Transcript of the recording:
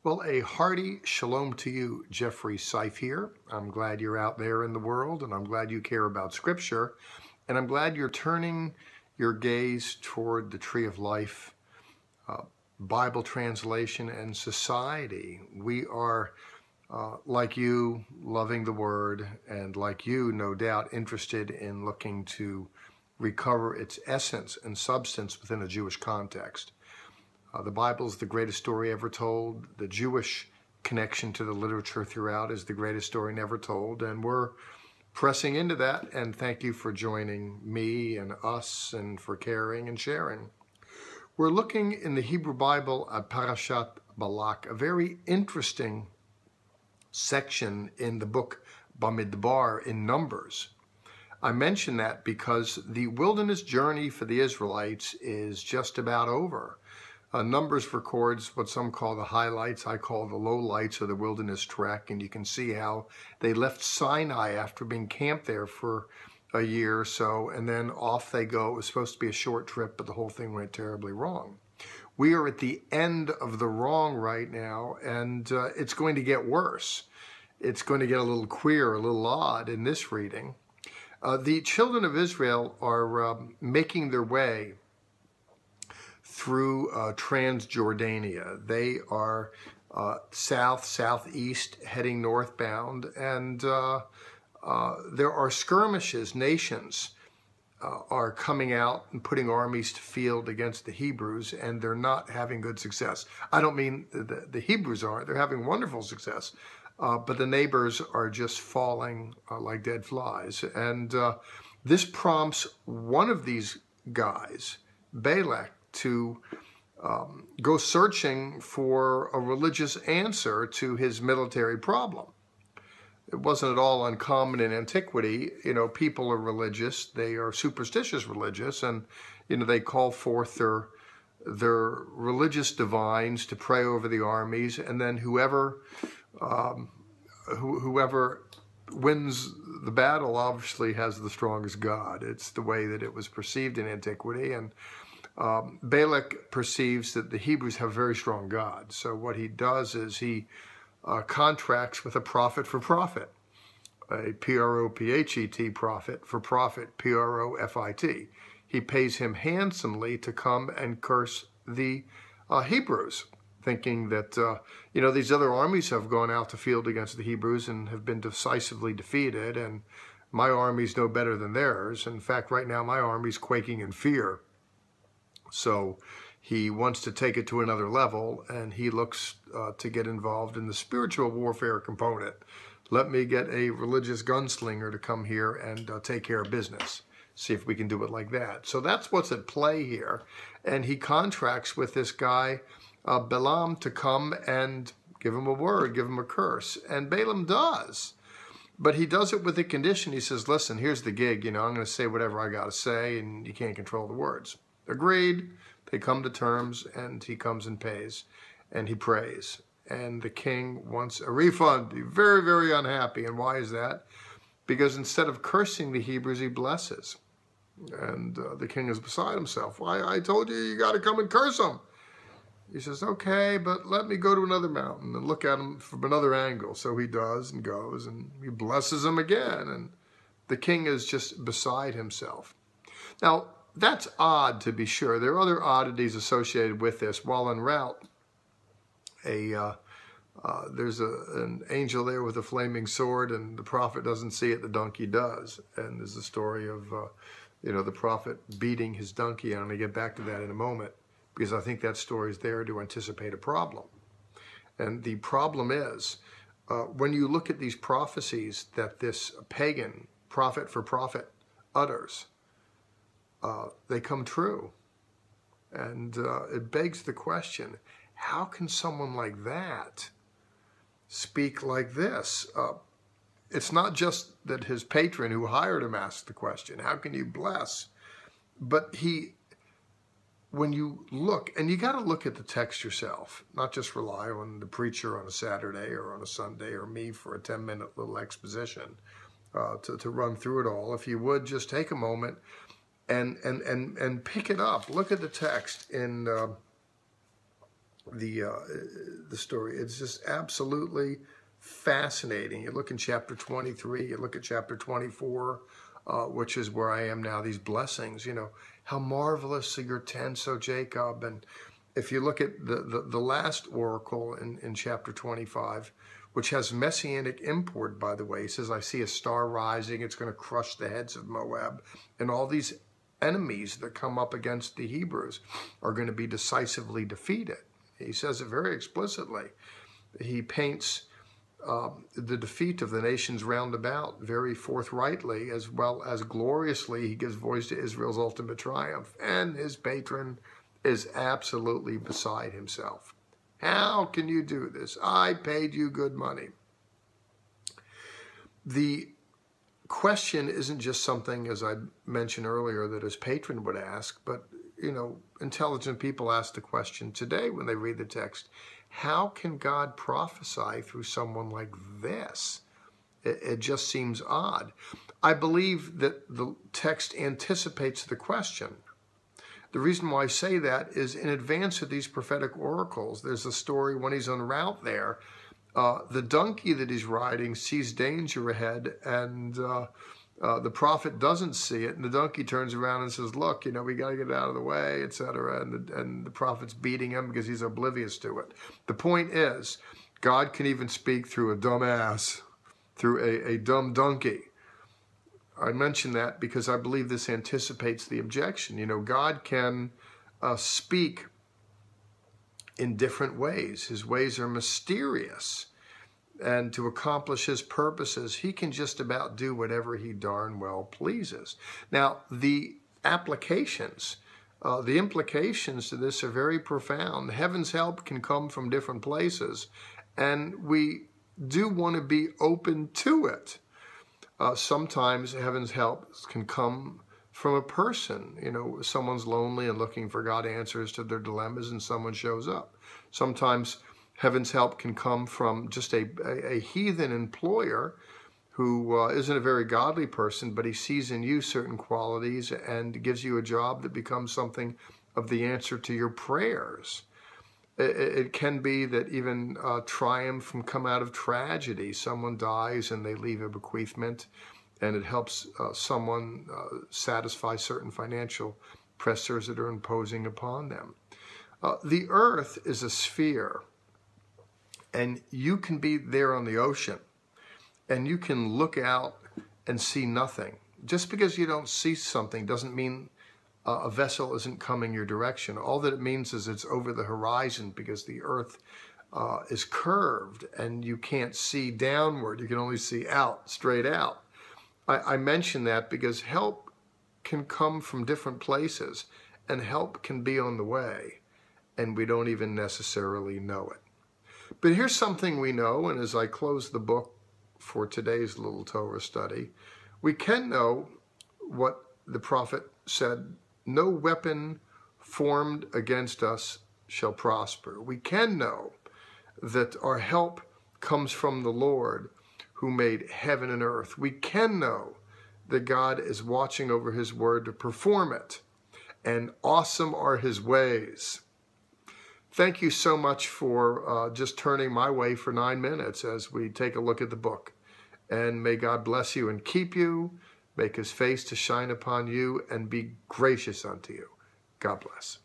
Well, a hearty shalom to you, Jeffrey Seif here. I'm glad you're out there in the world, and I'm glad you care about Scripture, and I'm glad you're turning your gaze toward the tree of life, Bible translation, and society. We are, like you, loving the Word, and like you, no doubt, interested in looking to recover its essence and substance within a Jewish context. The Bible is the greatest story ever told. The Jewish connection to the literature throughout is the greatest story never told. And we're pressing into that. And thank you for joining me and us and for caring and sharing. We're looking in the Hebrew Bible at Parashat Balak, a very interesting section in the book Bamidbar in Numbers. I mention that because the wilderness journey for the Israelites is just about over. Numbers records what some call the highlights, I call the lowlights of the wilderness trek, and you can see how they left Sinai after being camped there for a year or so, and then off they go. It was supposed to be a short trip, but the whole thing went terribly wrong. We are at the end of the wrong right now, and it's going to get worse. It's going to get a little queer, a little odd in this reading. The children of Israel are making their way through Transjordania. They are southeast, heading northbound, and there are skirmishes. Nations are coming out and putting armies to field against the Hebrews, and they're not having good success. I don't mean the Hebrews aren't. They're having wonderful success, but the neighbors are just falling like dead flies. And this prompts one of these guys, Balak, to go searching for a religious answer to his military problem. It wasn't at all uncommon in antiquity. You know, people are religious, they are superstitious religious, and, you know, they call forth their religious divines to pray over the armies, and then whoever wins the battle obviously has the strongest God. It's the way that it was perceived in antiquity, and Balak perceives that the Hebrews have a very strong God. So what he does is he contracts with a prophet for profit, a P-R-O-P-H-E-T prophet for profit, P-R-O-F-I-T. He pays him handsomely to come and curse the Hebrews, thinking that, you know, these other armies have gone out to field against the Hebrews and have been decisively defeated, and my army's no better than theirs. In fact, right now my army's quaking in fear. So he wants to take it to another level, and he looks to get involved in the spiritual warfare component. Let me get a religious gunslinger to come here and take care of business. See if we can do it like that. So that's what's at play here. And he contracts with this guy, Balaam, to come and give him a word, give him a curse. And Balaam does. But he does it with a condition. He says, listen, here's the gig. You know, I'm going to say whatever I got to say, and you can't control the words. Agreed. They come to terms, and he comes and pays, and he prays. And the king wants a refund. He's very, very unhappy. And why is that? Because instead of cursing the Hebrews, he blesses. And the king is beside himself. Why, I told you got to come and curse them. He says, okay, but let me go to another mountain and look at him from another angle. So he does and goes, and he blesses him again. And the king is just beside himself. Now, that's odd, to be sure. There are other oddities associated with this. While en route, there's an angel there with a flaming sword, and the prophet doesn't see it, the donkey does. And there's a story of, you know, the prophet beating his donkey. And I'm going to get back to that in a moment, because I think that story is there to anticipate a problem. And the problem is, when you look at these prophecies that this pagan prophet for profit utters, they come true. And it begs the question, how can someone like that speak like this? It's not just that his patron who hired him asked the question, how can you bless? But when you look, and you got to look at the text yourself, not just rely on the preacher on a Saturday or on a Sunday or me for a 10-minute little exposition to run through it all. If you would, just take a moment and pick it up. Look at the text in the story. It's just absolutely fascinating. You look in chapter 23, you look at chapter 24, which is where I am now, these blessings, how marvelous are your tents, O Jacob. And if you look at the last oracle in chapter 25, which has messianic import, by the way, he says, I see a star rising, it's going to crush the heads of Moab. And all these enemies that come up against the Hebrews are going to be decisively defeated. He says it very explicitly. He paints the defeat of the nations round about very forthrightly, as well as gloriously. He gives voice to Israel's ultimate triumph, and his patron is absolutely beside himself. How can you do this? I paid you good money. The question isn't just something, as I mentioned earlier, that his patron would ask, but intelligent people ask the question today when they read the text: how can God prophesy through someone like this? It just seems odd. I believe that the text anticipates the question. The reason why I say that is in advance of these prophetic oracles, there's a story when he's en route there. The donkey that he's riding sees danger ahead, and the prophet doesn't see it, and the donkey turns around and says, look, we got to get out of the way, etc. And the prophet's beating him because he's oblivious to it. The point is, God can even speak through a dumb ass, through a dumb donkey. I mention that because I believe this anticipates the objection. God can speak in different ways. His ways are mysterious. And to accomplish his purposes, he can just about do whatever he darn well pleases. Now, the implications to this are very profound. Heaven's help can come from different places, and we do want to be open to it. Sometimes heaven's help can come from a person. Someone's lonely and looking for God answers to their dilemmas, and someone shows up. Sometimes heaven's help can come from just a heathen employer who isn't a very godly person, but he sees in you certain qualities and gives you a job that becomes something of the answer to your prayers. It can be that even triumph can come out of tragedy. Someone dies and they leave a bequeathment, and it helps someone satisfy certain financial pressures that are imposing upon them. The earth is a sphere, and you can be there on the ocean, and you can look out and see nothing. Just because you don't see something doesn't mean a vessel isn't coming your direction. All that it means is it's over the horizon, because the earth is curved and you can't see downward. You can only see out, straight out. I mention that because help can come from different places, and help can be on the way, and we don't even necessarily know it. But here's something we know, and as I close the book for today's little Torah study, we can know what the prophet said: no weapon formed against us shall prosper. We can know that our help comes from the Lord who made heaven and earth. We can know that God is watching over his word to perform it, and awesome are his ways. Thank you so much for just turning my way for 9 minutes as we take a look at the book. And may God bless you and keep you, make his face to shine upon you, and be gracious unto you. God bless.